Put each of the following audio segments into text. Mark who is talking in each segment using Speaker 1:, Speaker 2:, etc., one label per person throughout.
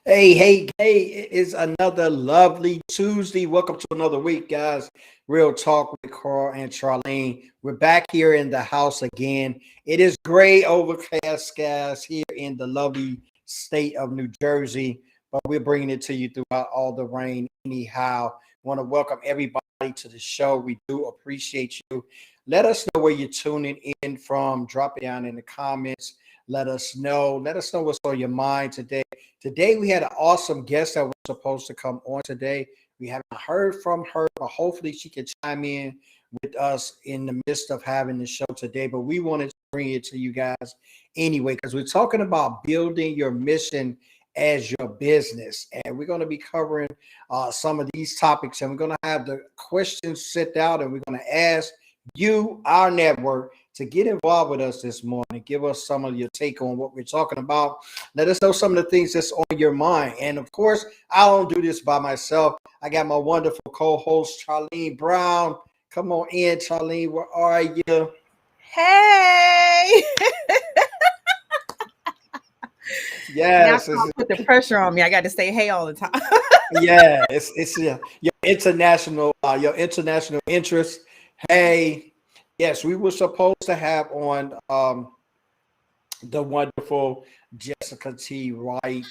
Speaker 1: Hey, it is another lovely Tuesday. Welcome to another week, guys. Real Talk with Carl and Charlene. We're back here in the house again. It is gray overcast skies here in the lovely state of New Jersey, but we're bringing it to you throughout all the rain anyhow. Want to welcome everybody to the show. We do appreciate you. Let us know where you're tuning in from. Drop it down in the comments. Let us know. Let us know what's on your mind today. Today we had an awesome guest that was supposed to come on today. We haven't heard from her, but hopefully she can chime in with us in the midst of having the show today. But we wanted to bring it to you guys anyway, because we're talking about building your mission as your business. And we're going to be covering some of these topics, and we're going to have the questions set out, and we're going to ask you, our network, to get involved with us this morning. Give us some of your take on what we're talking about. Let us know some of the things that's on your mind. And of course, I don't do this by myself. I got my wonderful co-host, Charlene Brown. Come on in, Charlene. Where are you?
Speaker 2: Hey! Now
Speaker 1: Yes.
Speaker 2: Carl put the pressure on me. I got to say hey all the time.
Speaker 1: Yeah. It's your international interest. Hey. Yes, we were supposed to have on the wonderful Jessica T. Wright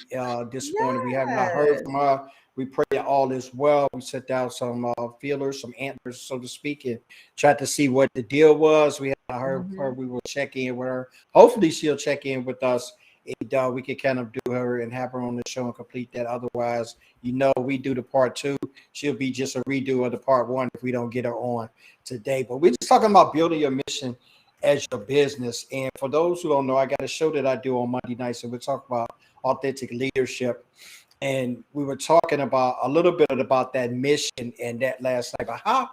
Speaker 1: this morning. We have not heard
Speaker 2: Yes.
Speaker 1: from her. We pray that all is well. We set down some feelers, some antlers, so to speak, and tried to see what the deal was. We have not heard from her.
Speaker 2: Mhm.
Speaker 1: We will check in with her. Hopefully, she'll check in with us. And we can kind of do her and have her on the show and complete that. Otherwise, we do the part two. She'll be just a redo of the part one if we don't get her on today. But we're just talking about building your mission as your business. And for those who don't know, I got a show that I do on Monday nights, and we talk about authentic leadership. And we were talking about a little bit about that mission and that last night. But how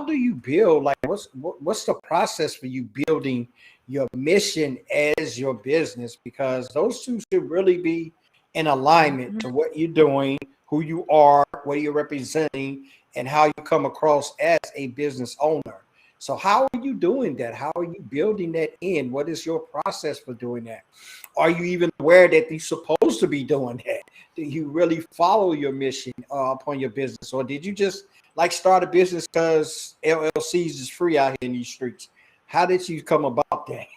Speaker 1: do you build? Like, what's the process for you building your mission as your business? Because those two should really be in alignment
Speaker 2: Mhm.
Speaker 1: to what you're doing, who you are, what you're representing, and how you come across as a business owner. So how are you doing that? How are you building that in? What is your process for doing that? Are you even aware that you're supposed to be doing that? Do you really follow your mission upon your business? Or did you just like start a business because LLCs is free out here in these streets? How did you come about that?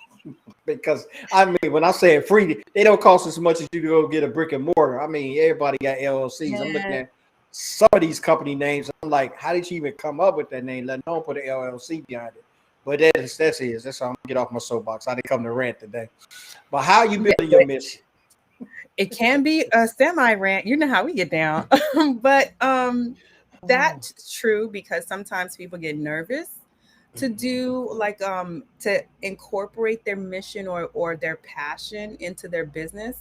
Speaker 1: Because I mean, when I say free, they don't cost as much as you to go get a brick and mortar. I mean, everybody got LLCs. I'm looking
Speaker 2: Yeah.
Speaker 1: at some of these company names. I'm like, how did you even come up with that name? Let alone put an LLC behind it. But that's how I'm gonna get off my soapbox. I didn't come to rant today. But how are you
Speaker 2: Yeah,
Speaker 1: building your mission?
Speaker 2: it can be a semi rant. You know how we get down. But that's true because sometimes people get nervous to do to incorporate their mission or their passion into their business.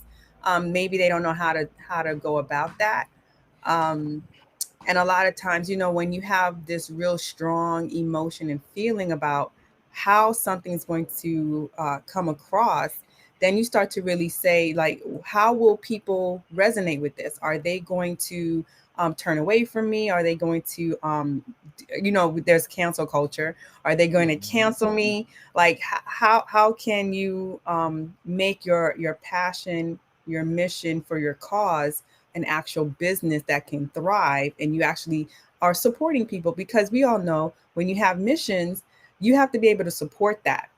Speaker 2: Maybe they don't know how to go about that. Um, and a lot of times, when you have this real strong emotion and feeling about how something's going to come across, then you start to really say, like, how will people resonate with this? Are they going to turn away from me? Are they going to there's cancel culture. Are they going to cancel me? Like, how can you make your passion, your mission for your cause an actual business that can thrive, and you actually are supporting people? Because we all know, when you have missions, you have to be able to support that.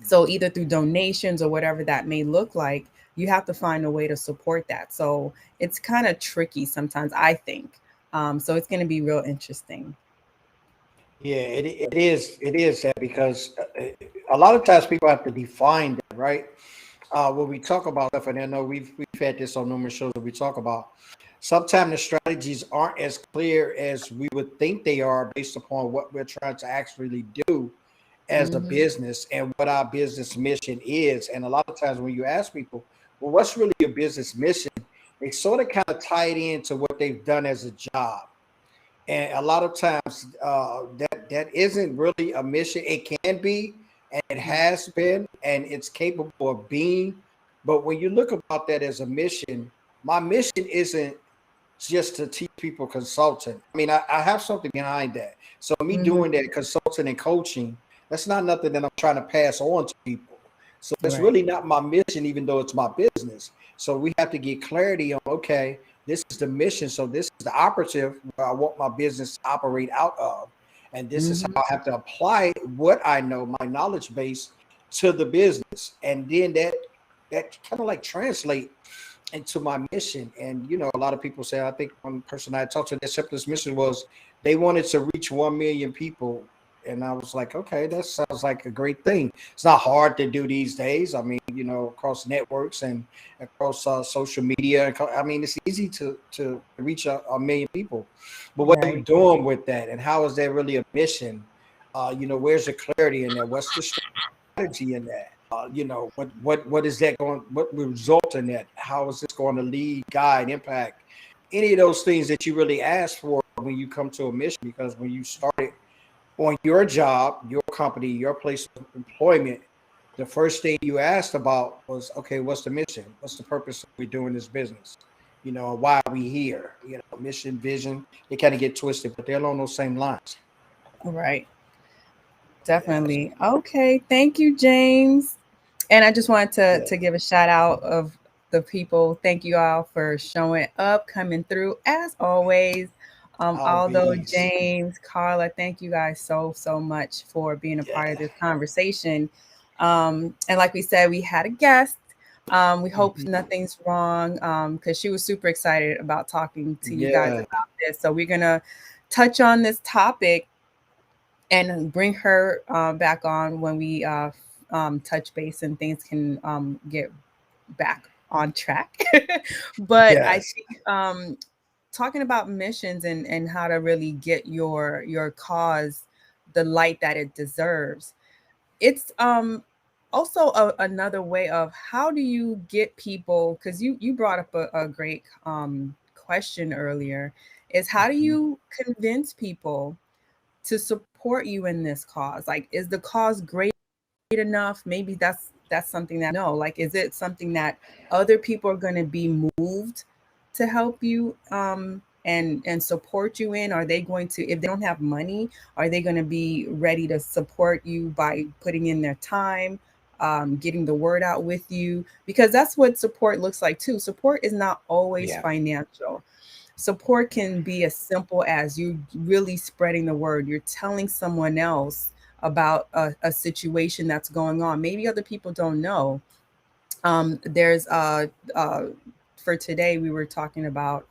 Speaker 2: So either through donations or whatever that may look like, you have to find a way to support that. So it's kind of tricky sometimes, I think. So it's going to be real interesting.
Speaker 1: Yeah, it is. It is that because a lot of times people have to define that, right? When we talk about stuff, and I know we've had this on numerous shows that we talk about. Sometimes the strategies aren't as clear as we would think they are based upon what we're trying to actually do as a
Speaker 2: Hmm.
Speaker 1: business and what our business mission is. And a lot of times when you ask people, well, what's really your business mission? They sort of kind of tie it into what they've done as a job. And a lot of times that isn't really a mission. It can be, and it has been, and it's capable of being. But when you look about that as a mission, my mission isn't just to teach people consulting. I mean, I have something behind that. So me
Speaker 2: Hmm.
Speaker 1: doing that consulting and coaching, that's not nothing that I'm trying to pass on to people. So it's
Speaker 2: Right.
Speaker 1: really not my mission, even though it's my business. So we have to get clarity on, okay, this is the mission. So this is the operative where I want my business to operate out of. And this is
Speaker 2: Mm-hmm.
Speaker 1: how I have to apply what I know, my knowledge base, to the business. And then that kind of like translate into my mission. And a lot of people say, I think one person I talked to, their simplest mission was they wanted to reach 1 million people. And I was like, okay, that sounds like a great thing. It's not hard to do these days. I mean, across networks and across social media. I mean, it's easy to reach a million people. But what are you
Speaker 2: Right.
Speaker 1: doing with that? And how is that really a mission? Where's the clarity in that? What's the strategy in that? What is that going? What will result in that? How is this going to lead, guide, impact? Any of those things that you really ask for when you come to a mission? Because when you started on your job, your company, your place of employment, the first thing you asked about was, okay, what's the mission? What's the purpose of we doing this business? Why are we here? Mission, vision, they kind of get twisted, but they're along those same lines.
Speaker 2: Right.
Speaker 1: Yes.
Speaker 2: Definitely. Okay. Thank you, James. And I just wanted to
Speaker 1: Yeah.
Speaker 2: to give a shout out of the people. Thank you all for showing up, coming through as always. Although
Speaker 1: Always.
Speaker 2: James, Carla, thank you guys so much for being a part of
Speaker 1: Yeah.
Speaker 2: this conversation. And like we said, we had a guest. We hope
Speaker 1: Mhm.
Speaker 2: nothing's wrong because she was super excited about talking to you guys
Speaker 1: Yeah.
Speaker 2: about this. So we're gonna touch on this topic and bring her back on when we touch base and things can get back on track. But I
Speaker 1: Yes.
Speaker 2: think talking about missions and how to really get your cause the light that it deserves. It's also another way of how do you get people, because you brought up a great question earlier, is how do
Speaker 1: Mhm.
Speaker 2: you convince people to support you in this cause? Like, is the cause great enough? Maybe that's something that no. Like, is it something that other people are going to be moved to help you and support you in? Are they going to, if they don't have money, are they going to be ready to support you by putting in their time, getting the word out with you? Because that's what support looks like too. Support is not always
Speaker 1: Yeah.
Speaker 2: financial. Support can be as simple as you really spreading the word. You're telling someone else about a situation that's going on. Maybe other people don't know. There's uh, for today we were talking about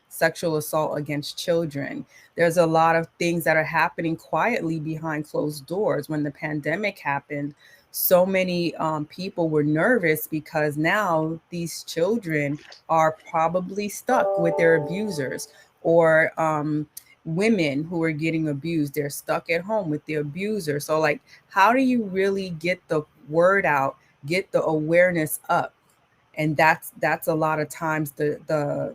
Speaker 2: sexual assault against children. There's a lot of things that are happening quietly behind closed doors. When the pandemic happened, so many people were nervous because now these children are probably stuck with their abusers, or women who are getting abused, they're stuck at home with the abuser. So like, how do you really get the word out, get the awareness up? And that's a lot of times the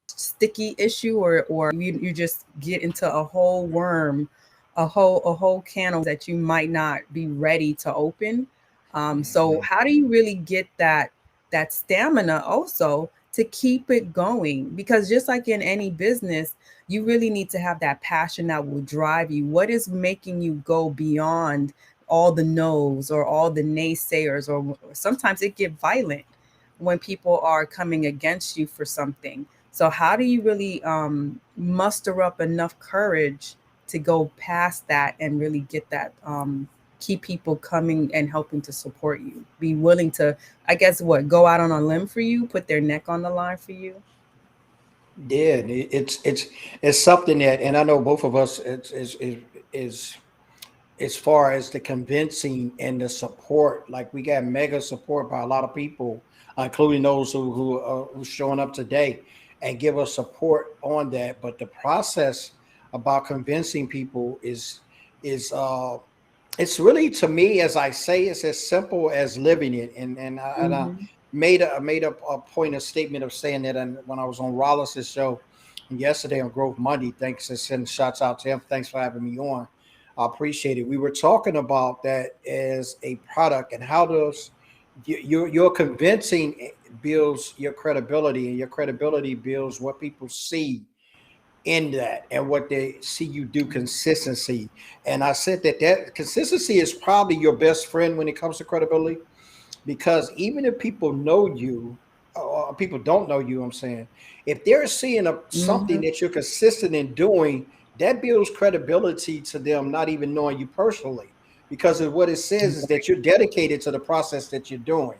Speaker 2: sticky issue, or you just get into a whole worm, a whole can of that you might not be ready to open. So
Speaker 1: Mhm.
Speaker 2: how do you really get that stamina also to keep it going? Because just like in any business, you really need to have that passion that will drive you. What is making you go beyond all the no's or all the naysayers, or sometimes it get violent when people are coming against you for something. So how do you really muster up enough courage to go past that and really get that, keep people coming and helping to support you, be willing to, I guess, what, go out on a limb for you, put their neck on the line for you?
Speaker 1: Yeah, it's something that, and I know both of us, is as far as the convincing and the support. Like we got mega support by a lot of people, including those who's showing up today and give us support on that. But the process about convincing people is it's really, to me, as I say, it's as simple as living it. And I
Speaker 2: Hmm.
Speaker 1: made a point, a statement of saying that, and when I was on Rollis's show yesterday on Growth Monday. Thanks, and send shots out to him. Thanks for having me on. I appreciate it. We were talking about that as a product, and how does your convincing builds your credibility, and your credibility builds what people see in that, and what they see you do, consistency. And I said that consistency is probably your best friend when it comes to credibility. because even if people know you or people don't know you, I'm saying, if they're seeing something
Speaker 2: Mhm.
Speaker 1: that you're consistent in doing, that builds credibility to them, not even knowing you personally, because of what it says is that you're dedicated to the process that you're doing.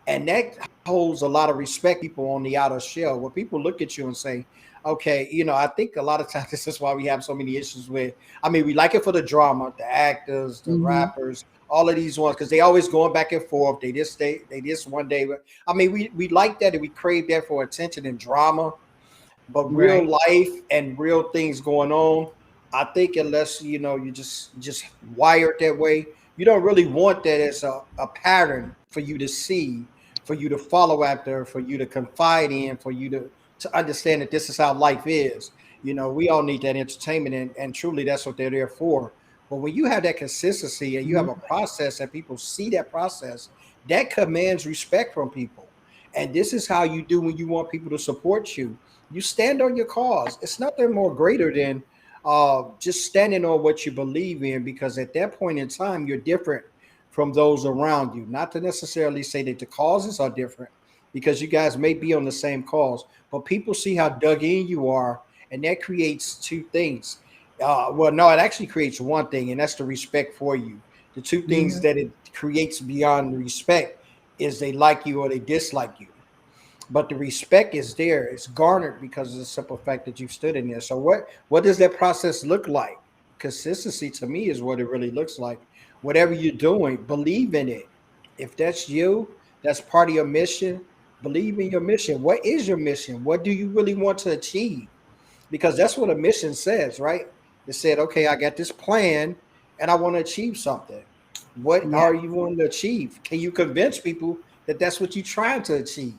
Speaker 1: And that holds a lot of respect people on the outer shell where people look at you and say, okay, I think a lot of times this is why we have so many issues with, I mean, we like it for the drama, the actors, the
Speaker 2: Mhm.
Speaker 1: rappers, all of these ones, because they always going back and forth. They this one day. I mean, we like that and we crave that for attention and drama, but real
Speaker 2: Right.
Speaker 1: life and real things going on, I think unless you just wired that way, you don't really want that as a pattern for you to see, for you to follow after, for you to confide in, for you to understand that this is how life is. We all need that entertainment, and truly that's what they're there for. But when you have that consistency and you have a
Speaker 2: Mhm.
Speaker 1: process and people see that process, that commands respect from people. And this is how you do when you want people to support you. You stand on your cause. It's nothing more greater than just standing on what you believe in, because at that point in time, you're different from those around you. Not to necessarily say that the causes are different, because you guys may be on the same cause, but people see how dug in you are, and that creates two things. Well, no, it actually creates one thing, and that's the respect for you. The two things
Speaker 2: Mhm.
Speaker 1: that it creates beyond respect is they like you or they dislike you, but the respect is there. It's garnered because of the simple fact that you've stood in there. So what does that process look like? Consistency to me is what it really looks like. Whatever you're doing, believe in it. If that's you, that's part of your mission. Believe in your mission. What is your mission? What do you really want to achieve? Because that's what a mission says, right? It said, okay, I got this plan and I want to achieve something. What
Speaker 2: Yeah.
Speaker 1: are you wanting to achieve? Can you convince people that that's what you're trying to achieve?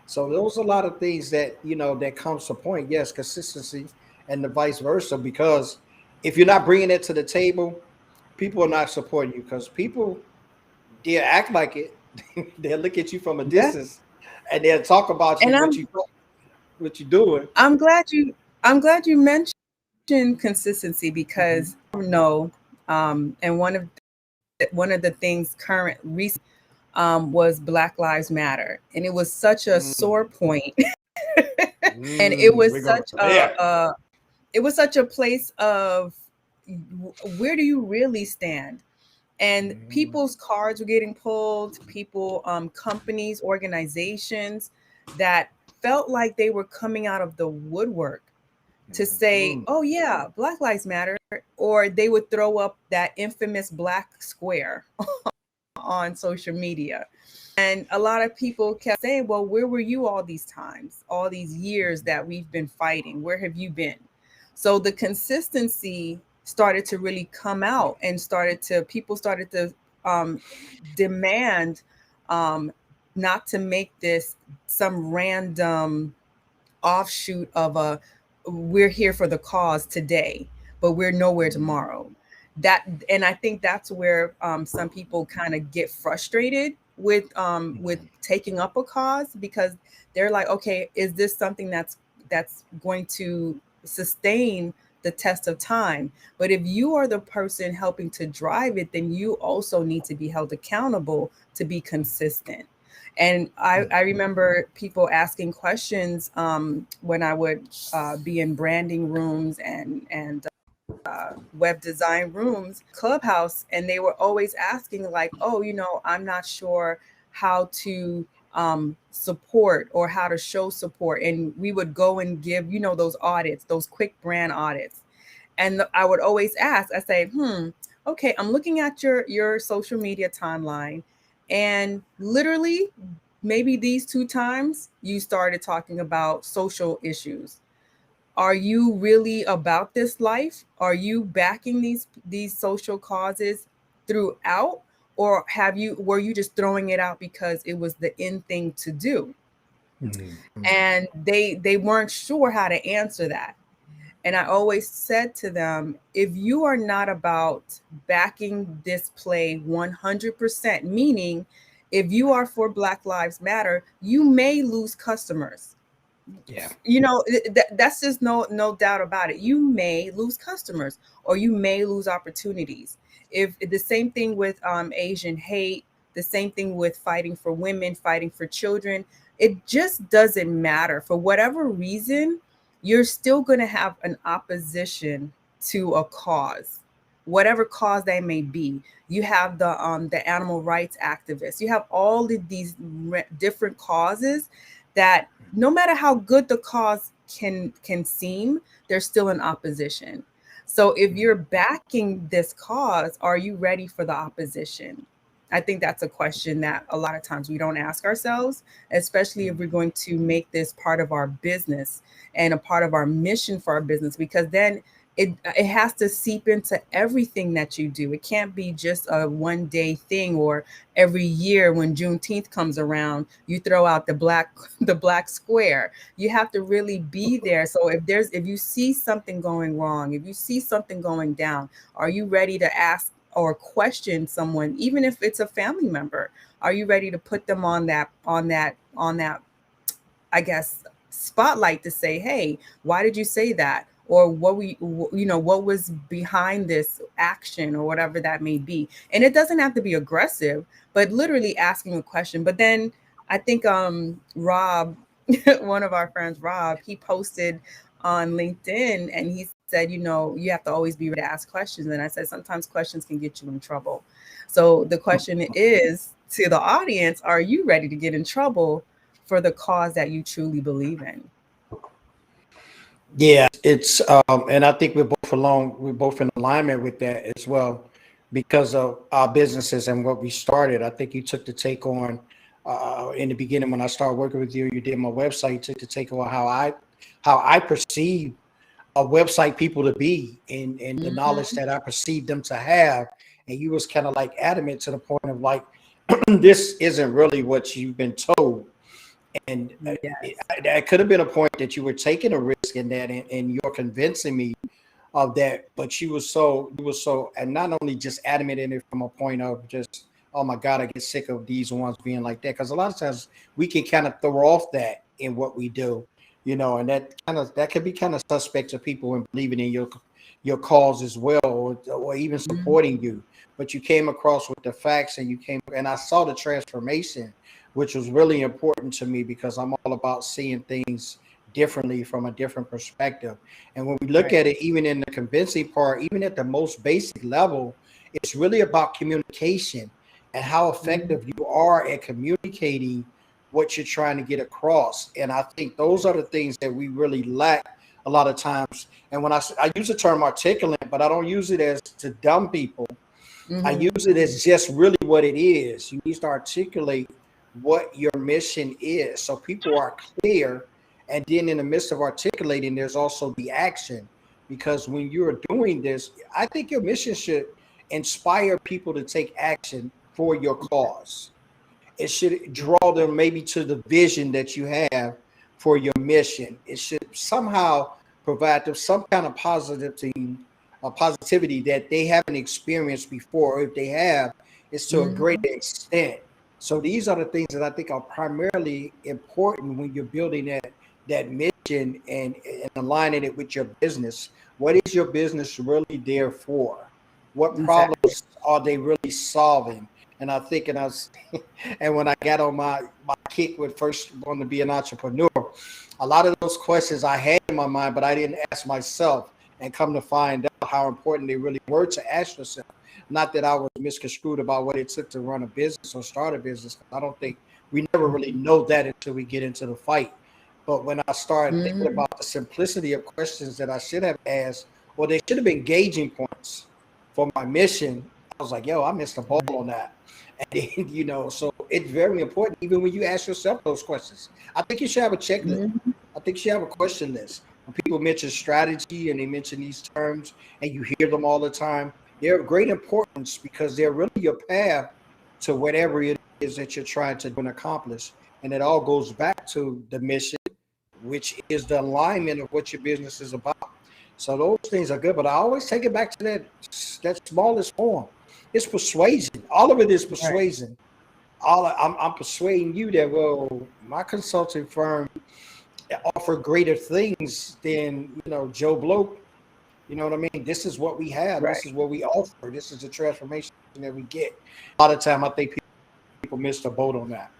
Speaker 1: So those are a lot of things that that comes to point. Yes, consistency and the vice versa. Because if you're not bringing it to the table, people are not supporting you. Because people, they act like it. They'll look at you from a
Speaker 2: Yeah.
Speaker 1: distance, and they'll talk about you,
Speaker 2: And
Speaker 1: what you're doing.
Speaker 2: I'm glad you mentioned consistency
Speaker 1: Mhm.
Speaker 2: because no, and one of the things current recent was Black Lives Matter, and it was such a sore
Speaker 1: Mm.
Speaker 2: point, and it was
Speaker 1: We're going
Speaker 2: such
Speaker 1: there.
Speaker 2: a place of where do you really stand? And
Speaker 1: Mhm.
Speaker 2: people's cards were getting pulled, people, companies, organizations that felt like they were coming out of the woodwork to say,
Speaker 1: Mhm.
Speaker 2: oh yeah, Black Lives Matter, or they would throw up that infamous black square on social media. And a lot of people kept saying, well, where were you all these times, all these years that we've been fighting? Where have you been? So the consistency started to really come out, and people started to um, demand, um, not to make this some random offshoot of a we're here for the cause today, but we're nowhere tomorrow. That and I think that's where some people kind of get frustrated with taking up a cause, because they're like, okay, is this something that's going to sustain the test of time? But if you are the person helping to drive it, then you also need to be held accountable to be consistent. And I remember people asking questions when I would be in branding rooms and web design rooms, Clubhouse, and they were always asking like, oh, I'm not sure how to support or how to show support. And we would go and give, those audits, those quick brand audits. And I would always ask, I say, okay, I'm looking at your social media timeline, and literally maybe these two times you started talking about social issues. Are you really about this life? Are you backing these social causes throughout, or were you just throwing it out because it was the in thing to do?
Speaker 1: Mhm.
Speaker 2: And they weren't sure how to answer that. And I always said to them, if you are not about backing this play 100%, meaning if you are for Black Lives Matter, you may lose customers.
Speaker 1: Yeah.
Speaker 2: That's just no doubt about it. You may lose customers, or you may lose opportunities. If the same thing with Asian hate, The same thing with fighting for women, fighting for children. It just doesn't matter. For whatever reason, you're still going to have an opposition to a cause, whatever cause that may be. You have the animal rights activists. You have all of these different causes that no matter how good the cause can seem, there's still an opposition. So if you're backing this cause, are you ready for the opposition? I think that's a question that a lot of times we don't ask ourselves, especially if we're going to make this part of our business and a part of our mission for our business, because then it has to seep into everything that you do. It can't be just a one day thing, or every year when Juneteenth comes around, you throw out the black square. You have to really be there. So if you see something going wrong, if you see something going down, are you ready to ask or question someone, even if it's a family member? Are you ready to put them on that, I guess, spotlight to say, hey, why did you say that? Or what was behind this action, or whatever that may be. And it doesn't have to be aggressive, but literally asking a question. But then I think Rob, one of our friends, Rob, he posted on LinkedIn and he said, you have to always be ready to ask questions. And I said, sometimes questions can get you in trouble. So the question is to the audience, are you ready to get in trouble for the cause that you truly believe in?
Speaker 1: Yeah, it's and I think we're both in alignment with that as well, because of our businesses and what we started. I think you took the take on in the beginning when I started working with you. You did my website. You took the take on how I perceive a website people to be, and the knowledge
Speaker 2: Mhm.
Speaker 1: that I perceived them to have. And you was kind of like adamant to the point of like, this isn't really what you've been told. And
Speaker 2: Yes.
Speaker 1: that could have been a point that you were taking a risk in that, and you're convincing me of that. But you were so, and not only just adamant in it from a point of just, oh my God, I get sick of these ones being like that. Because a lot of times we can kind of throw off that in what we do, and that could be kind of suspect to people and believing in your cause as well, or even
Speaker 2: Mhm.
Speaker 1: supporting you. But you came across with the facts, and I saw the transformation, which was really important to me, because I'm all about seeing things differently from a different perspective. And when we look
Speaker 2: Right.
Speaker 1: at it, even in the convincing part, even at the most basic level, it's really about communication and how
Speaker 2: Mhm.
Speaker 1: effective you are at communicating what you're trying to get across. And I think those are the things that we really lack a lot of times. And when I use the term articulate, but I don't use it as to dumb people. I
Speaker 2: Mhm.
Speaker 1: use it as just really what it is. You need to articulate what your mission is, so people are clear. And then in the midst of articulating, there's also the action. Because when you're doing this, I think your mission should inspire people to take action for your cause. It should draw them maybe to the vision that you have for your mission. It should somehow provide them some kind of positivity that they haven't experienced before. Or if they have, it's to a greater
Speaker 2: Mhm.
Speaker 1: extent. So these are the things that I think are primarily important when you're building that mission, and aligning it with your business. What is your business really there for? What
Speaker 2: Exactly.
Speaker 1: problems are they really solving? And I think, and when I got on my kick with first wanting to be an entrepreneur, a lot of those questions I had in my mind, but I didn't ask myself. And come to find out how important they really were to ask yourself. Not that I was misconstrued about what it took to run a business or start a business. I don't think we never really know that until we get into the fight. But when I started thinking
Speaker 2: Mhm.
Speaker 1: about the simplicity of questions that I should have asked, or they should have been gauging points for my mission, I was like, yo, I missed the ball on that. And then, so it's very important, even when you ask yourself those questions. I think you should have a checklist.
Speaker 2: Mhm.
Speaker 1: I think you should have a question list. When people mention strategy and they mention these terms and you hear them all the time, they're of great importance, because they're really your path to whatever it is that you're trying to do and accomplish. And it all goes back to the mission, which is the alignment of what your business is about. So those things are good, but I always take it back to that smallest form. It's persuasion. All of it is
Speaker 2: Right.
Speaker 1: persuasion. I'm persuading you that, well, my consulting firm offer greater things than Joe Blow. You know what I mean? This is what we have. This
Speaker 2: Right.
Speaker 1: is what we offer. This is the transformation that we get. A lot of time, I think people people miss the boat on that.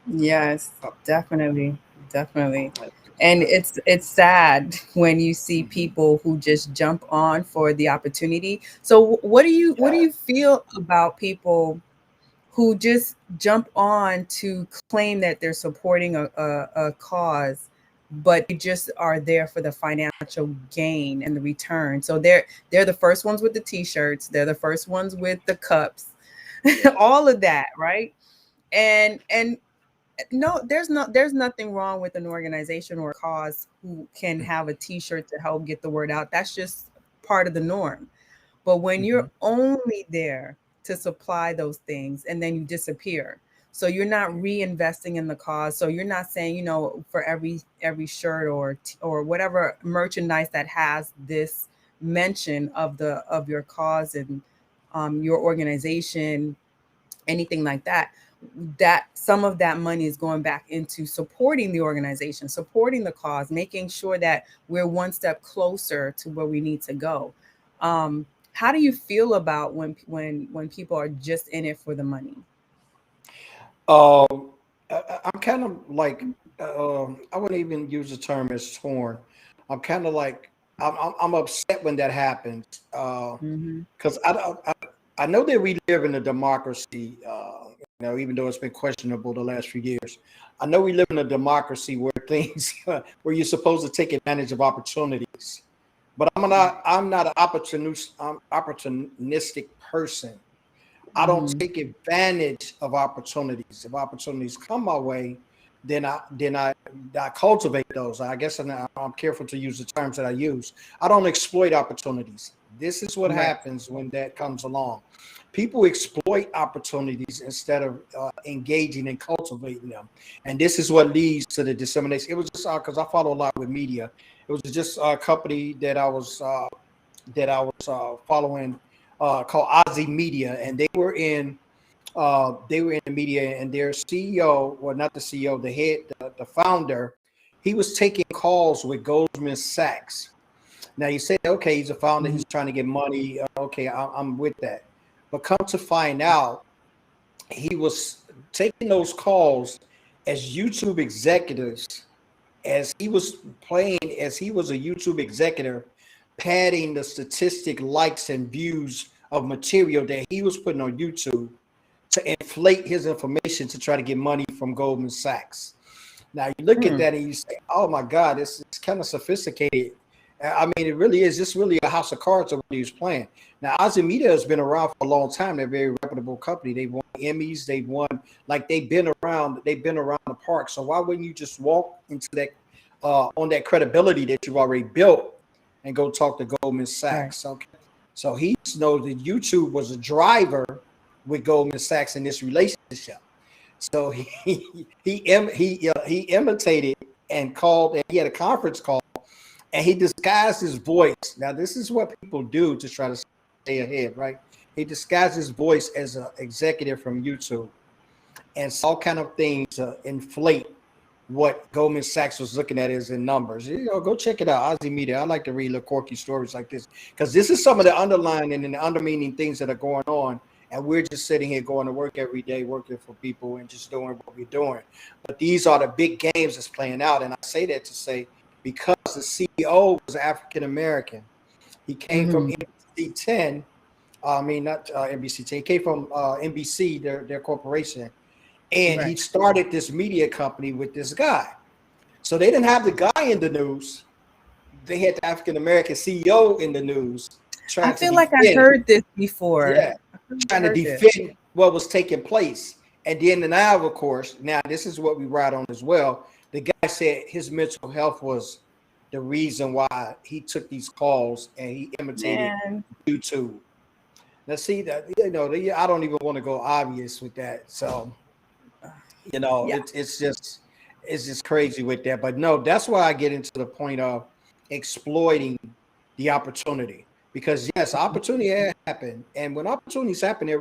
Speaker 2: Yes,
Speaker 1: Uh,
Speaker 2: definitely, definitely. And
Speaker 1: uh,
Speaker 2: it's sad when you see people who just jump on for the opportunity. So what do you feel about people who just jump on to claim that they're supporting a cause, but they just are there for the financial gain and the return. So they're the first ones with the t-shirts, they're the first ones with the cups,
Speaker 1: yeah.
Speaker 2: all of that, right? And no, there's nothing wrong with an organization or a cause who can have a t-shirt to help get the word out. That's just part of the norm. But when
Speaker 1: Mhm.
Speaker 2: you're only there to supply those things and then you disappear, so you're not reinvesting in the cause. So you're not saying, for every shirt or whatever merchandise that has this mention of your cause and your organization, anything like that, that some of that money is going back into supporting the organization, supporting the cause, making sure that we're one step closer to where we need to go. How do you feel about when people are just in it for the money?
Speaker 1: Um, I'm kind of like, I wouldn't even use the term as torn. I'm kind of like, I'm upset when that happens.
Speaker 2: Mm-hmm.
Speaker 1: Because I know that we live in a democracy, even though it's been questionable the last few years. I know we live in a democracy where things, where you're supposed to take advantage of opportunities. But I'm not an opportunistic person. I don't
Speaker 2: Mm-hmm.
Speaker 1: take advantage of opportunities. If opportunities come my way, then I cultivate those. I guess I'm careful to use the terms that I use. I don't exploit opportunities. This is what
Speaker 2: Right.
Speaker 1: happens when that comes along. People exploit opportunities instead of engaging and cultivating them, and this is what leads to the dissemination. It was just because I follow a lot with media. It was just a company that I was following called Ozzy Media, and they were in the media, and their CEO, well, not the CEO, the head, the founder, he was taking calls with Goldman Sachs. Now you say, okay, he's a founder,
Speaker 2: Mhm.
Speaker 1: he's trying to get money. Okay, I'm with that, but come to find out, he was taking those calls as YouTube executives, as he was a YouTube executive, padding the statistic likes and views of material that he was putting on YouTube to inflate his information to try to get money from Goldman Sachs. Now you look at
Speaker 2: Hmm.
Speaker 1: that and you say, "Oh my God, it's kind of sophisticated." I mean, it really is. This really a house of cards of what he was playing. Now, Ozzy Media has been around for a long time. They're a very reputable company. They've won Emmys. They've won, like, they've been around. They've been around the park. So why wouldn't you just walk into that on that credibility that you've already built and go talk to Goldman
Speaker 2: Right.
Speaker 1: Sachs? Okay, so he knows that YouTube was a driver with Goldman Sachs in this relationship. So he imitated and called, and he had a conference call, and he disguised his voice. Now this is what people do to try to stay ahead, right? He disguised his voice as an executive from YouTube and all kind of things to inflate what Goldman Sachs was looking at as in numbers. Go check it out, Ozzy Media. I like to read little quirky stories like this because this is some of the underlying and the undermeaning things that are going on. And we're just sitting here going to work every day, working for people and just doing what we're doing. But these are the big games that's playing out. And I say that to say, because the CEO was African American, he came from
Speaker 2: Mm-hmm.
Speaker 1: NBC 10. I mean, not NBC 10. He came from NBC, their corporation, and
Speaker 2: Right.
Speaker 1: he started this media company with this guy. So they didn't have the guy in the news. They had the African American CEO in the news
Speaker 2: I
Speaker 1: trying to
Speaker 2: feel like I
Speaker 1: defend,
Speaker 2: heard this before.
Speaker 1: yeah,
Speaker 2: I feel like I
Speaker 1: trying to
Speaker 2: heard this.
Speaker 1: defend what was taking place. And then now, of course, now this is what we ride on as well. The guy said his mental health was the reason why he took these calls and he imitated
Speaker 2: Man.
Speaker 1: YouTube. Now, see that I don't even want to go obvious with that. So
Speaker 2: Yeah.
Speaker 1: it's just crazy with that. But no, that's why I get into the point of exploiting the opportunity, because yes, opportunity happen, and when opportunities happen, they're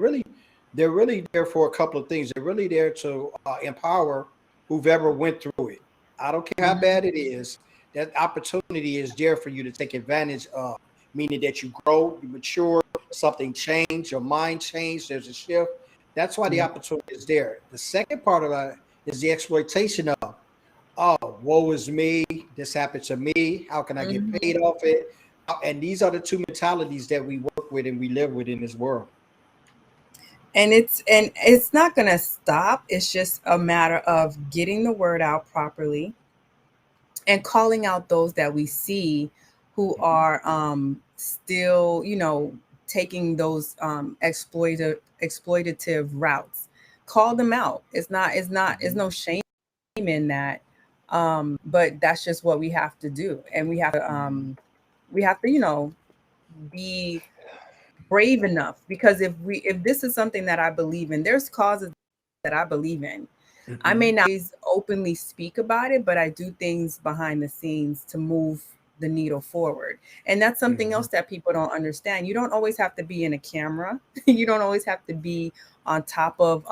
Speaker 1: really there for a couple of things. They're really there to empower whoever went through it. I don't care how
Speaker 2: Mhm.
Speaker 1: bad it is. That opportunity is there for you to take advantage of, meaning that you grow, you mature, something changed, your mind changed, there's a shift. That's why the
Speaker 2: Yeah.
Speaker 1: opportunity is there. The second part of it is the exploitation of, oh, woe is me. This happened to me. How can I get
Speaker 2: Mhm.
Speaker 1: paid off it? And these are the two mentalities that we work with and we live with in this world.
Speaker 2: And it's not going to stop. It's just a matter of getting the word out properly and calling out those that we see who
Speaker 1: Mhm.
Speaker 2: are still, taking those exploitative routes. Call them out. It's
Speaker 1: Mhm.
Speaker 2: no shame in that. But that's just what we have to do, and we have to be brave enough, because if this is something that I believe in, there's causes that I believe in. I may
Speaker 1: Mhm.
Speaker 2: not always openly speak about it, but I do things behind the scenes to move the needle forward. And that's something else
Speaker 1: Mhm.
Speaker 2: that people don't understand. You don't always have to be in a camera. You don't always have to be on top of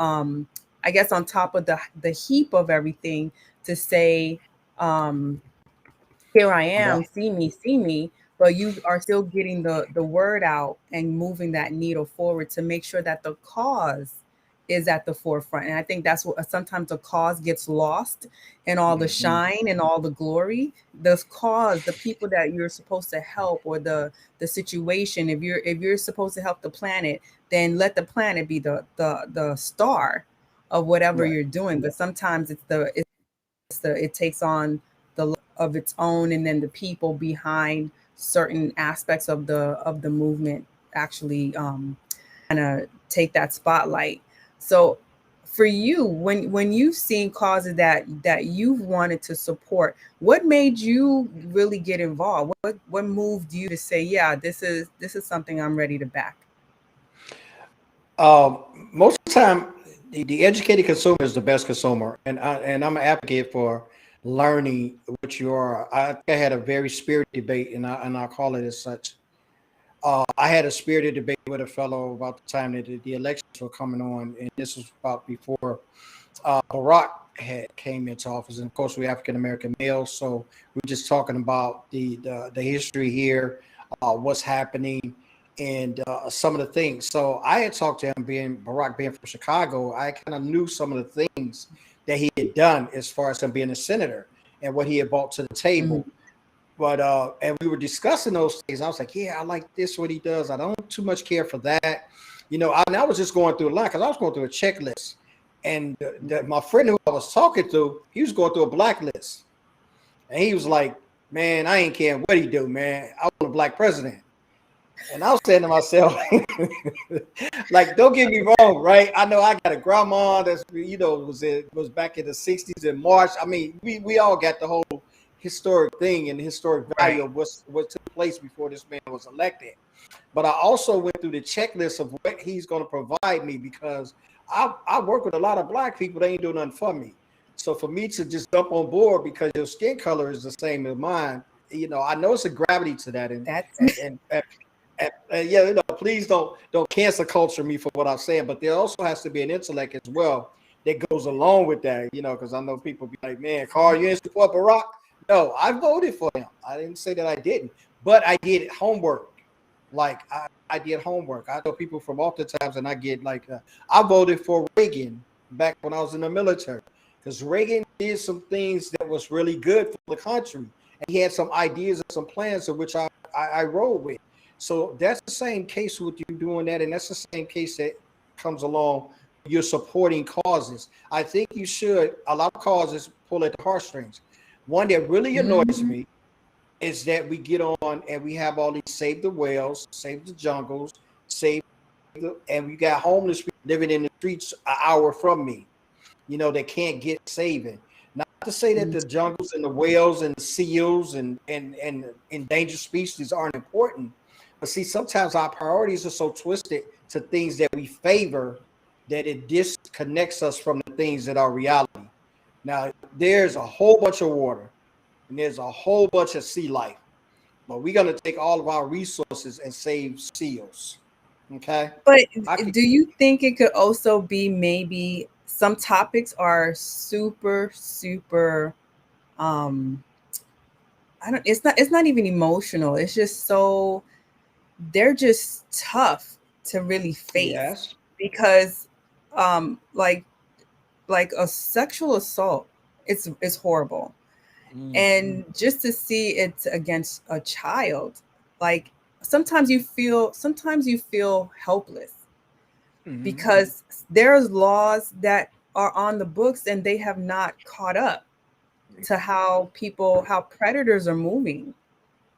Speaker 2: I guess on top of the heap of everything to say, um here I am,
Speaker 1: Right.
Speaker 2: see me, but you are still getting the word out and moving that needle forward to make sure that the cause is at the forefront. And I think that's what sometimes the cause gets lost in all the
Speaker 1: Mhm.
Speaker 2: shine and all the glory. The cause, the people that you're supposed to help, or the situation. If you're supposed to help the planet, then let the planet be the star of whatever
Speaker 1: Right.
Speaker 2: you're doing. But sometimes it takes on the of its own, and then the people behind certain aspects of the movement actually kind of take that spotlight. So for you, when you've seen causes that you've wanted to support, what made you really get involved? What moved you to say, yeah, this is something I'm ready to back?
Speaker 1: Most of the time, the educated consumer is the best consumer, and I'm an advocate for learning what you are. I think I had a very spirited debate, and I call it as such. I had a spirited debate with a fellow about the time that the elections were coming on, and this was about before Barack had came into office, and of course we're African American males, so we're just talking about the history here, what's happening, and some of the things. So I had talked to him, being Barack being from Chicago. I kind of knew some of the things that he had done as far as him being a senator and what he had brought to the
Speaker 2: Mhm.
Speaker 1: table. But and we were discussing those things. I was like, yeah, I like this what he does. I don't too much care for that. And I was just going through a lot because I was going through a checklist. And my friend who I was talking to, he was going through a blacklist. And he was like, man, I ain't caring what he do, man. I want a black president. And I was saying to myself, like, don't get me wrong, right? I know I got a grandma that's, was back in the 60s in March. I mean, we all got the whole historic thing and the historic
Speaker 2: Right.
Speaker 1: value of what took place before this man was elected. But I also went through the checklist of what he's going to provide me, because I work with a lot of black people. They ain't doing nothing for me. So for me to just jump on board because your skin color is the same as mine, I know it's a gravity to that, and
Speaker 2: That's
Speaker 1: yeah, please don't cancel culture me for what I'm saying, but there also has to be an intellect as well that goes along with that, because I know people be like, man, Carl, you ain't support Barack? No, I voted for him. I didn't say that I didn't, but I did homework. Like I did homework. I know people from oftentimes, and I get like, I voted for Reagan back when I was in the military, because Reagan did some things that was really good for the country, and he had some ideas and some plans of which I rode with. So that's the same case with you doing that, and that's the same case that comes along. You're supporting causes. I think you should. A lot of causes pull at the heartstrings. One that really annoys
Speaker 2: Mhm.
Speaker 1: me is that we get on and we have all these save the whales, save the jungles, save and we got homeless people living in the streets an hour from me. They can't get saving. Not to say that the jungles and the whales and the seals and endangered species aren't important, but see, sometimes our priorities are so twisted to things that we favor that it disconnects us from the things that are reality. Now, there's a whole bunch of water and there's a whole bunch of sea life, but we're gonna take all of our resources and save seals. Okay,
Speaker 2: But
Speaker 1: I could.
Speaker 2: do you think it could also be, maybe some topics are super, super, um I don't it's not even emotional. It's just so, they're just tough to really face,
Speaker 1: Yes.
Speaker 2: because like a sexual assault, it's horrible.
Speaker 1: Mm,
Speaker 2: And just to see it against a child, like sometimes you feel helpless
Speaker 1: mhm.
Speaker 2: because there's laws that are on the books and they have not caught up to how predators are moving,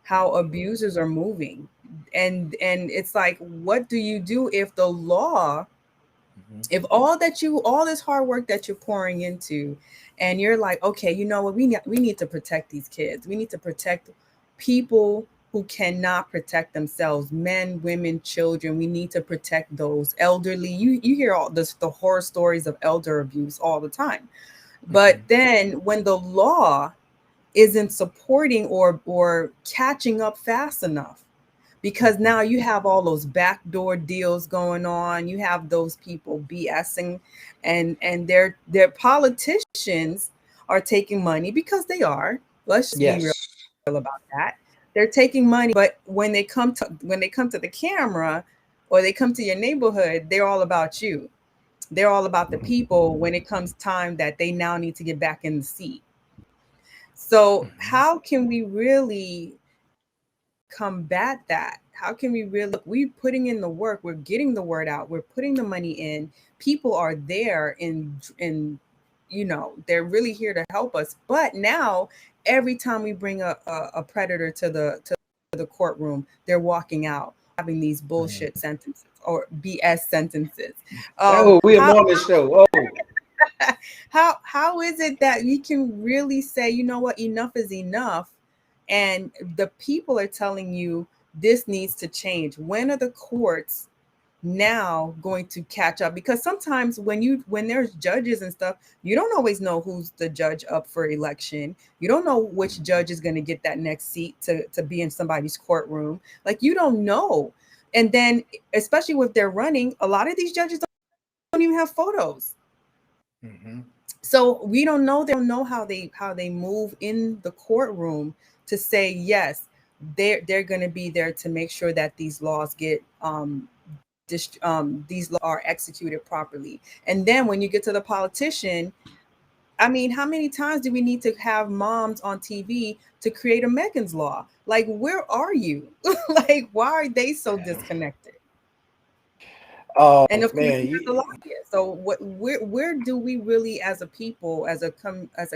Speaker 2: how abusers are moving. And it's like, what do you do if the law,
Speaker 1: Mhm.
Speaker 2: if all this hard work that you're pouring into, and you're like, okay, you know what, we need to protect these kids, we need to protect people who cannot protect themselves, men, women, children, we need to protect those elderly. You hear all this, the horror stories of elder abuse all the time. But
Speaker 1: Mhm.
Speaker 2: then when the law isn't supporting or catching up fast enough, because
Speaker 1: Mhm.
Speaker 2: now you have all those backdoor deals going on, you have those people BSing, and their politicians are taking money, because they are, let's just be real
Speaker 1: Yes.
Speaker 2: about that. They're taking money, but when they come to the camera, or they come to your neighborhood, they're all about you, they're all about the people, when it comes time that they now need to get back in the seat. So
Speaker 1: Mhm.
Speaker 2: how can we really combat that? How can we really, we putting in the work, we're getting the word out, we're putting the money in, people are there in they're really here to help us. But now every time we bring a predator to the courtroom, they're walking out having these bullshit
Speaker 1: Mhm.
Speaker 2: sentences or BS sentences.
Speaker 1: Oh, we are
Speaker 2: How
Speaker 1: on this show. Oh.
Speaker 2: how is it that we can really say, you know what, enough is enough, and the people are telling you this needs to change? When are the courts now going to catch up? Because sometimes when there's judges and stuff, you don't always know who's the judge up for election. You don't know which judge is going to get that next seat to be in somebody's courtroom. Like, you don't know. And then, especially if they're running, a lot of these judges don't even have photos,
Speaker 1: Mhm.
Speaker 2: so we don't know, they don't know how they move in the courtroom to say yes, they're going to be there to make sure that these laws get these laws are executed properly. And then when you get to the politician, I mean, how many times do we need to have moms on TV to create a Megan's law? Like, where are you? Like, why are they so disconnected?
Speaker 1: Oh
Speaker 2: And of course,
Speaker 1: man,
Speaker 2: you have the lobbyists. So where do we really, as a people, as a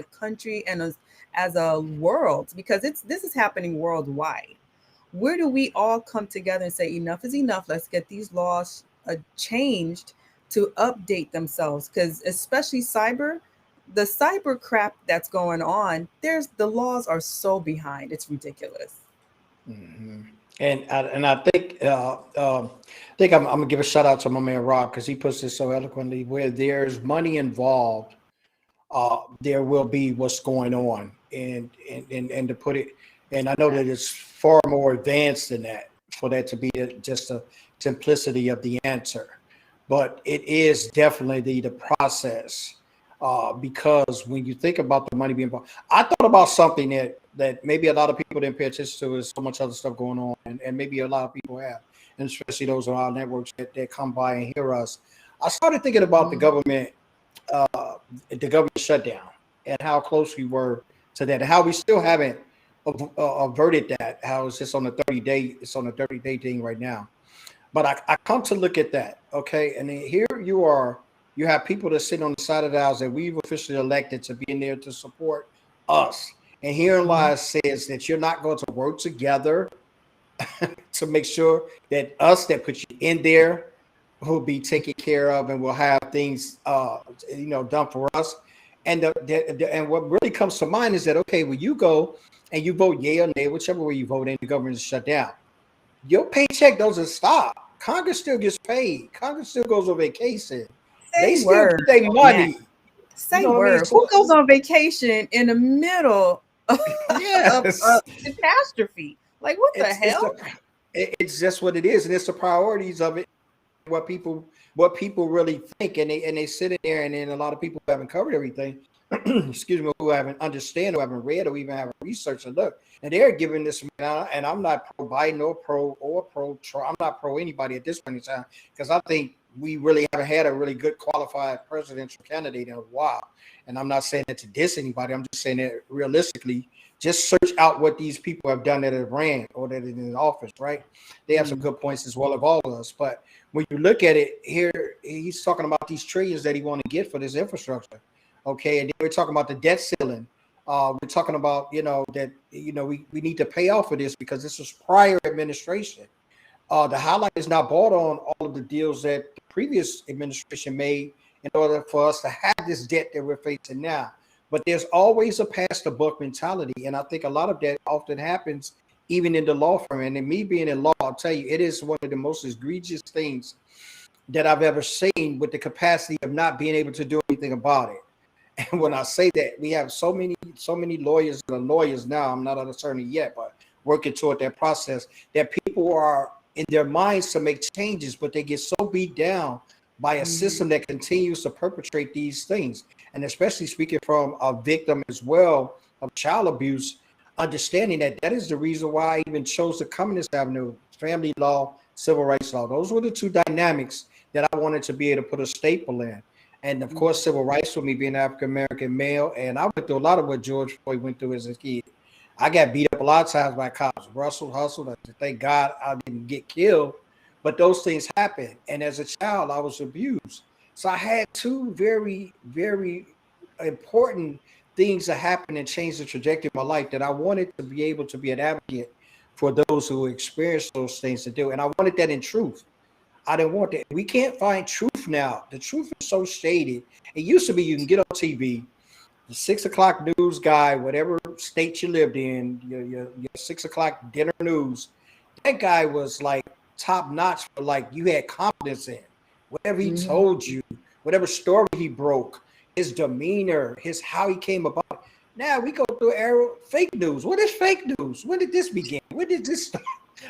Speaker 2: country, and as a world, because this is happening worldwide, where do we all come together and say enough is enough? Let's get these laws changed to update themselves, because especially the cyber crap that's going on, the laws are so behind, it's ridiculous.
Speaker 1: mhm. And I think I'm gonna give a shout out to my man Rob because he puts this so eloquently. Where there's money involved, there will be what's going on, and to put it, and I know that it's far more advanced than that for that to be just a simplicity of the answer, but it is definitely the process. Because when you think about the money being involved, I thought about something that maybe a lot of people didn't pay attention to. Is so much other stuff going on, and maybe a lot of people have, and especially those on our networks that come by and hear us. I started thinking about uh, the government shutdown and how close we were to that, and how we still haven't averted that. How it's just on the 30-day, it's on the 30-day thing right now. But I come to look at that, okay, and then here you are. You have people that sit on the side of the house that we've officially elected to be in there to support us, and here in
Speaker 2: Mhm.
Speaker 1: lies says that you're not going to work together to make sure that us that put you in there will be taken care of and will have things done for us. And and what really comes to mind is that, okay, when you go and you vote yay or nay, whichever way you vote, and the government is shut down, your paycheck doesn't stop. Congress still gets paid. Congress still goes on vacation. They
Speaker 2: Say
Speaker 1: still
Speaker 2: word
Speaker 1: get their
Speaker 2: on that.
Speaker 1: money. You
Speaker 2: Say
Speaker 1: know what I mean?
Speaker 2: word.
Speaker 1: So
Speaker 2: Who goes on vacation in the middle of a
Speaker 1: yes,
Speaker 2: catastrophe? Like, what the
Speaker 1: it's
Speaker 2: hell?
Speaker 1: it's just what it is, and it's the priorities of it. What people really think, and they sit in there, and then a lot of people who haven't covered everything, excuse me, who haven't understand, who haven't read, or even haven't researched and look, and they're giving this. And I'm not pro Biden or pro Trump. I'm not pro anybody at this point in time because I think we really haven't had a really good qualified presidential candidate in a while. And I'm not saying that to diss anybody. I'm just saying that realistically, just search out what these people have done that have ran or that are in office, right? They have some good points as well of all of us. But when you look at it here, he's talking about these trillions that he want to get for this infrastructure. Okay. And then we're talking about the debt ceiling. We're talking about, that, we need to pay off for this because this was prior administration. The highlight is not bought on all of the deals that the previous administration made in order for us to have this debt that we're facing now. But there's always a pass the buck mentality. And I think a lot of that often happens even in the law firm. And in me being in law, I'll tell you, it is one of the most egregious things that I've ever seen with the capacity of not being able to do anything about it. And when I say that, we have so many lawyers that are lawyers now. I'm not an attorney yet, but working toward that process, that people are in their minds to make changes, but they get so beat down by a system that continues to perpetrate these things. And especially speaking from a victim as well of child abuse, understanding that that is the reason why I even chose the communist avenue, family law, civil rights law. Those were the two dynamics that I wanted to be able to put a staple in. And of course, civil rights for me being African-American male. And I went through a lot of what George Floyd went through as a kid. I got beat up a lot of times by cops, rustled, hustled. Thank God I didn't get killed, but those things happen. And as a child, I was abused. So I had two very, very important things that happened and changed the trajectory of my life that I wanted to be able to be an advocate for those who experienced those things to do. And I wanted that in truth. I didn't want that. We can't find truth now. The truth is so shaded. It used to be you can get on TV, the 6 o'clock news guy, whatever state you lived in, your 6 o'clock dinner news. That guy was like top notch for like you had confidence in. Whatever he told you, whatever story he broke, his demeanor, his how he came about. Now we go through an era of fake news. What is fake news? When did this begin? When did this start?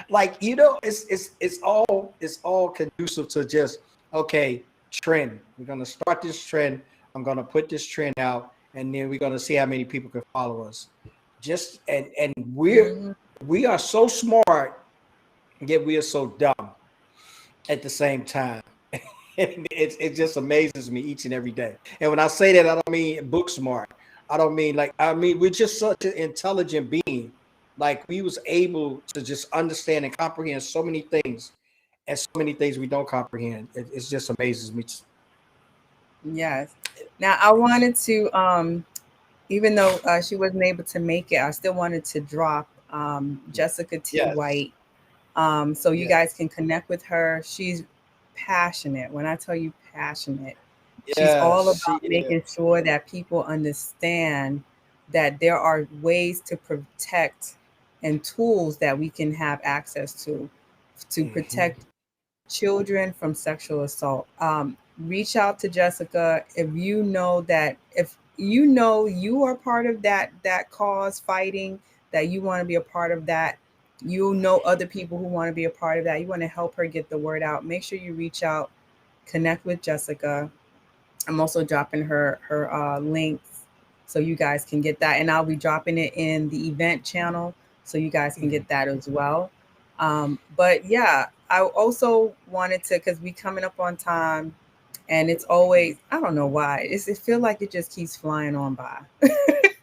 Speaker 1: Like, it's all conducive to just, okay, trend. We're gonna start this trend. I'm gonna put this trend out, and then we're gonna see how many people can follow us. Just and we are so smart, yet we are so dumb at the same time. And it just amazes me each and every day. And when I say that, I don't mean book smart. I mean we're just such an intelligent being. Like we was able to just understand and comprehend so many things, and so many things we don't comprehend. It just amazes me.
Speaker 2: Yes. Now I wanted to, even though she wasn't able to make it, I still wanted to drop Jessica T.
Speaker 1: Yes.
Speaker 2: White, so you guys can connect with her. She's passionate. When I tell you passionate, she's all about making sure that people understand that there are ways to protect and tools that we can have access to protect children from sexual assault. Reach out to Jessica if you know that, if you know you are part of that cause fighting, that you want to be a part of that, you know other people who want to be a part of that, you want to help her get the word out, make sure you reach out, connect with Jessica. I'm also dropping her links so you guys can get that, and I'll be dropping it in the event channel so you guys can get that as well. But yeah, I also wanted to, because we coming up on time, and it's always, I don't know why, it feels like it just keeps flying on by.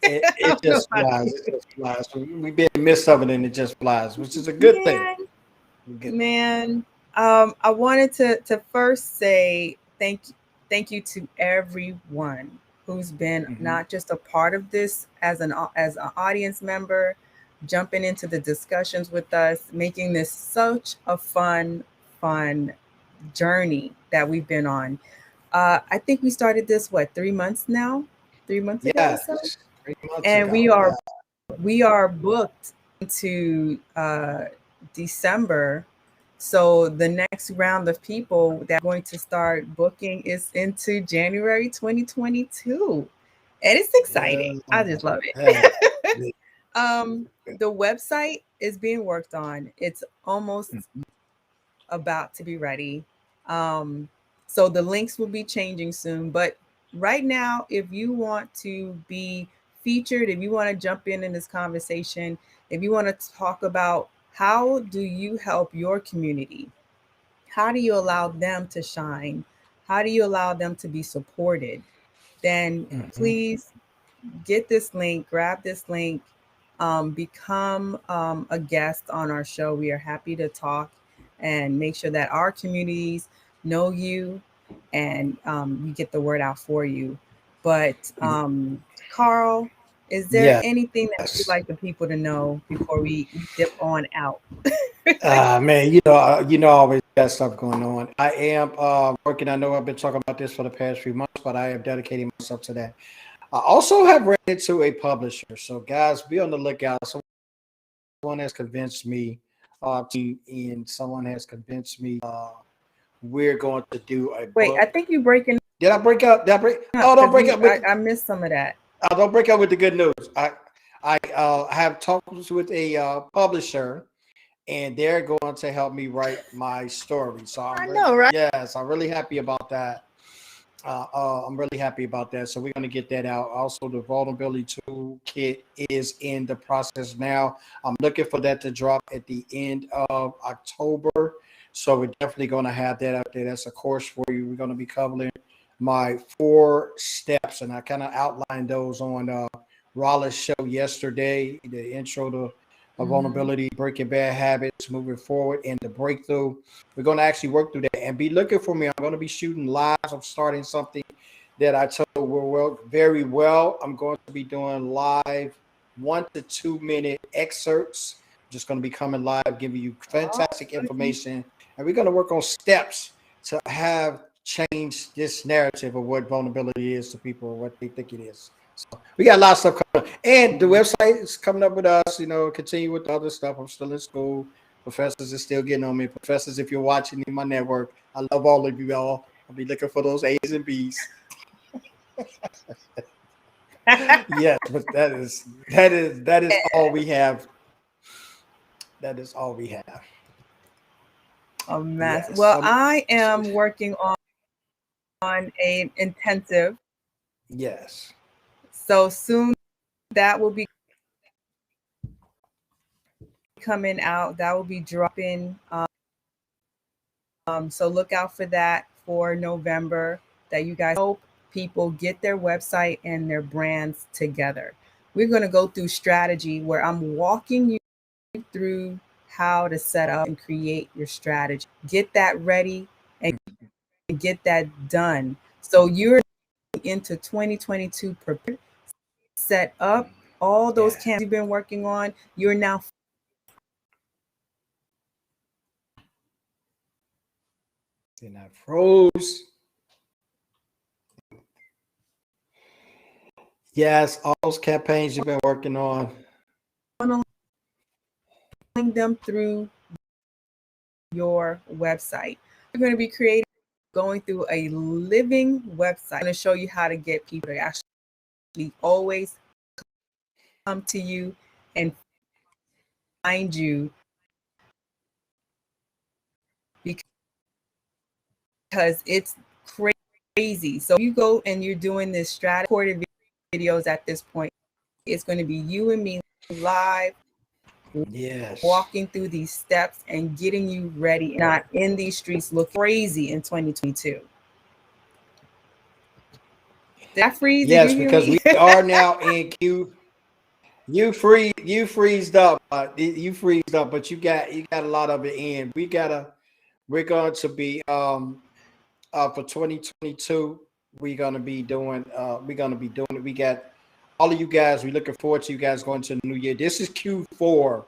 Speaker 1: It just flies. It just flies. We've been missed of it, and it just flies, which is a good thing.
Speaker 2: Man, I wanted to first say thank you to everyone who's been not just a part of this as an audience member, jumping into the discussions with us, making this such a fun journey that we've been on. I think we started this 3 months now, 3 months ago or so,
Speaker 1: 3 months
Speaker 2: and
Speaker 1: ago.
Speaker 2: we are booked into December. So the next round of people that are going to start booking is into January 2022. And it's exciting. I just love it. The website is being worked on. It's almost about to be ready. So the links will be changing soon. But right now, if you want to be featured, if you want to jump in this conversation, if you want to talk about how do you help your community, how do you allow them to shine? How do you allow them to be supported? Then please get this link, grab this link, become a guest on our show. We are happy to talk and make sure that our communities know you and we get the word out for you. But Carl, is there
Speaker 1: Yes.
Speaker 2: anything that you'd like the people to know before we dip on out?
Speaker 1: Man, I always got stuff going on. I am working. I know I've been talking about this for the past few months, but I am dedicating myself to that. I also have ran into a publisher. So, guys, be on the lookout. Someone has convinced me, and someone has convinced me we're going to do a
Speaker 2: Wait, I
Speaker 1: book.
Speaker 2: think you breaking
Speaker 1: Did I break up? Did I break?
Speaker 2: up
Speaker 1: Oh, don't
Speaker 2: because
Speaker 1: break up with.
Speaker 2: I missed some of that.
Speaker 1: Don't break up with the good news. I have talks with a publisher, and they're going to help me write my story. So
Speaker 2: I know, right?
Speaker 1: yes, I'm really happy about that. I'm really happy about that. So we're going to get that out. Also, the vulnerability toolkit is in the process now. I'm looking for that to drop at the end of October. So we're definitely going to have that out there. That's a course for you. We're going to be covering my 4 steps, and I kind of outlined those on Rollins' show yesterday. The intro to vulnerability, breaking bad habits, moving forward, and the breakthrough. We're going to actually work through that and be looking for me. I'm going to be shooting live. I'm starting something that I told will work very well. I'm going to be doing live 1 to 2 minute excerpts. I'm just going to be coming live, giving you fantastic information. And we're going to work on steps to have changed this narrative of what vulnerability is to people, what they think it is. So we got a lot of stuff coming up. And the website is coming up with us, continue with the other stuff. I'm still in school. Professors are still getting on me. Professors, if you're watching in my network, I love all of you all. I'll be looking for those A's and B's. Yes, but that is all we have. That is all we have.
Speaker 2: A mess.
Speaker 1: Yes.
Speaker 2: Well, I am working on a intensive.
Speaker 1: Yes.
Speaker 2: So soon that will be coming out. That will be dropping. So look out for that for November. That you guys help people get their website and their brands together. We're going to go through strategy where I'm walking you through how to set up and create your strategy. Get that ready and get that done. So you're into 2022 prepared, set up all those camps you've been working on. You're now
Speaker 1: and I froze. Yes, all those campaigns you've been working on.
Speaker 2: funneling them through your website. You're going to be creating, going through a living website. I'm going to show you how to get people to actually always come to you and find you because it's crazy. So you go and you're doing this strategy recorded videos at this point. It's going to be you and me live, walking through these steps and getting you ready, not in these streets look crazy in 2022. Did I freeze?
Speaker 1: Yes,
Speaker 2: Did you hear
Speaker 1: because
Speaker 2: me?
Speaker 1: we are now in Q. You freezed up. You freezed up, but you got a lot of it in. We're going to be for 2022. We're gonna be doing it. We got all of you guys. We're looking forward to you guys going to the new year. This is Q4.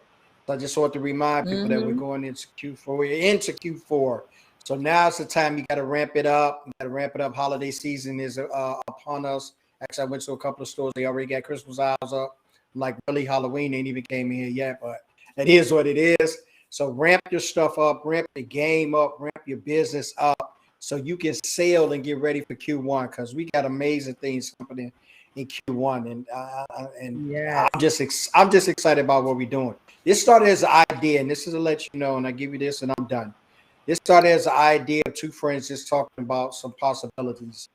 Speaker 1: So I just want to remind people that we're going into Q4. We're into Q4. So now's the time you got to ramp it up. You got to ramp it up. Holiday season is upon us. Actually, I went to a couple of stores. They already got Christmas eyes up. I'm like, really, Halloween ain't even came in here yet, but it is what it is. So ramp your stuff up, ramp the game up, ramp your business up so you can sail and get ready for Q1 because we got amazing things happening in Q1. And
Speaker 2: Yes.
Speaker 1: I'm just excited about what we're doing. This started as an idea, and this is to let you know, and I give you this and I'm done. This started as an idea of 2 friends just talking about some possibilities.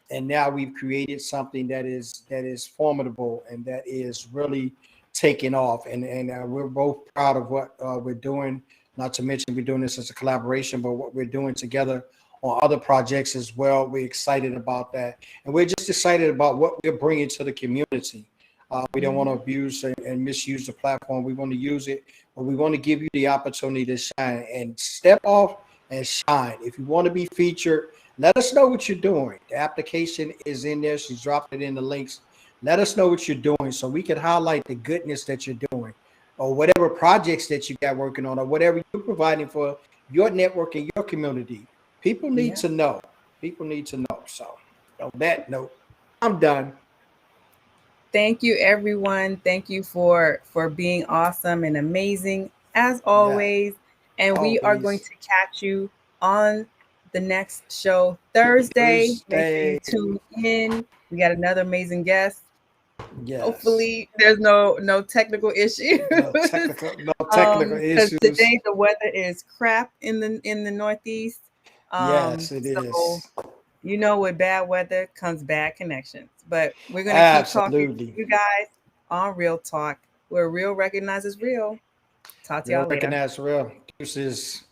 Speaker 1: And now we've created something that is formidable and that is really taking off. And we're both proud of what we're doing. Not to mention we're doing this as a collaboration, but what we're doing together on other projects as well. We're excited about that. And we're just excited about what we're bringing to the community. We don't want to abuse and misuse the platform. We want to use it, but we want to give you the opportunity to shine and step off and shine. If you want to be featured, let us know what you're doing. The application is in there. She's dropped it in the links. Let us know what you're doing so we can highlight the goodness that you're doing or whatever projects that you got working on or whatever you're providing for your network and your community. People need
Speaker 2: Yeah.
Speaker 1: to know. People need to know. So on that note, I'm done.
Speaker 2: Thank you, everyone. Thank you for being awesome and amazing as
Speaker 1: Yeah,
Speaker 2: always. And we are going
Speaker 1: always.
Speaker 2: to catch you on the next show Thursday. Make sure you
Speaker 1: Thursday.
Speaker 2: tune in. We got another amazing guest.
Speaker 1: Yes.
Speaker 2: Hopefully, there's no technical issues.
Speaker 1: No technical
Speaker 2: Because
Speaker 1: issues.
Speaker 2: today the weather is crap in the Northeast.
Speaker 1: Yes, it
Speaker 2: So
Speaker 1: is.
Speaker 2: you know, with bad weather comes bad connections. But we're gonna keep talking to
Speaker 1: Absolutely.
Speaker 2: you guys on Real Talk, where real recognizes real. Talk to
Speaker 1: Real
Speaker 2: y'all later.
Speaker 1: recognize real. Deuces.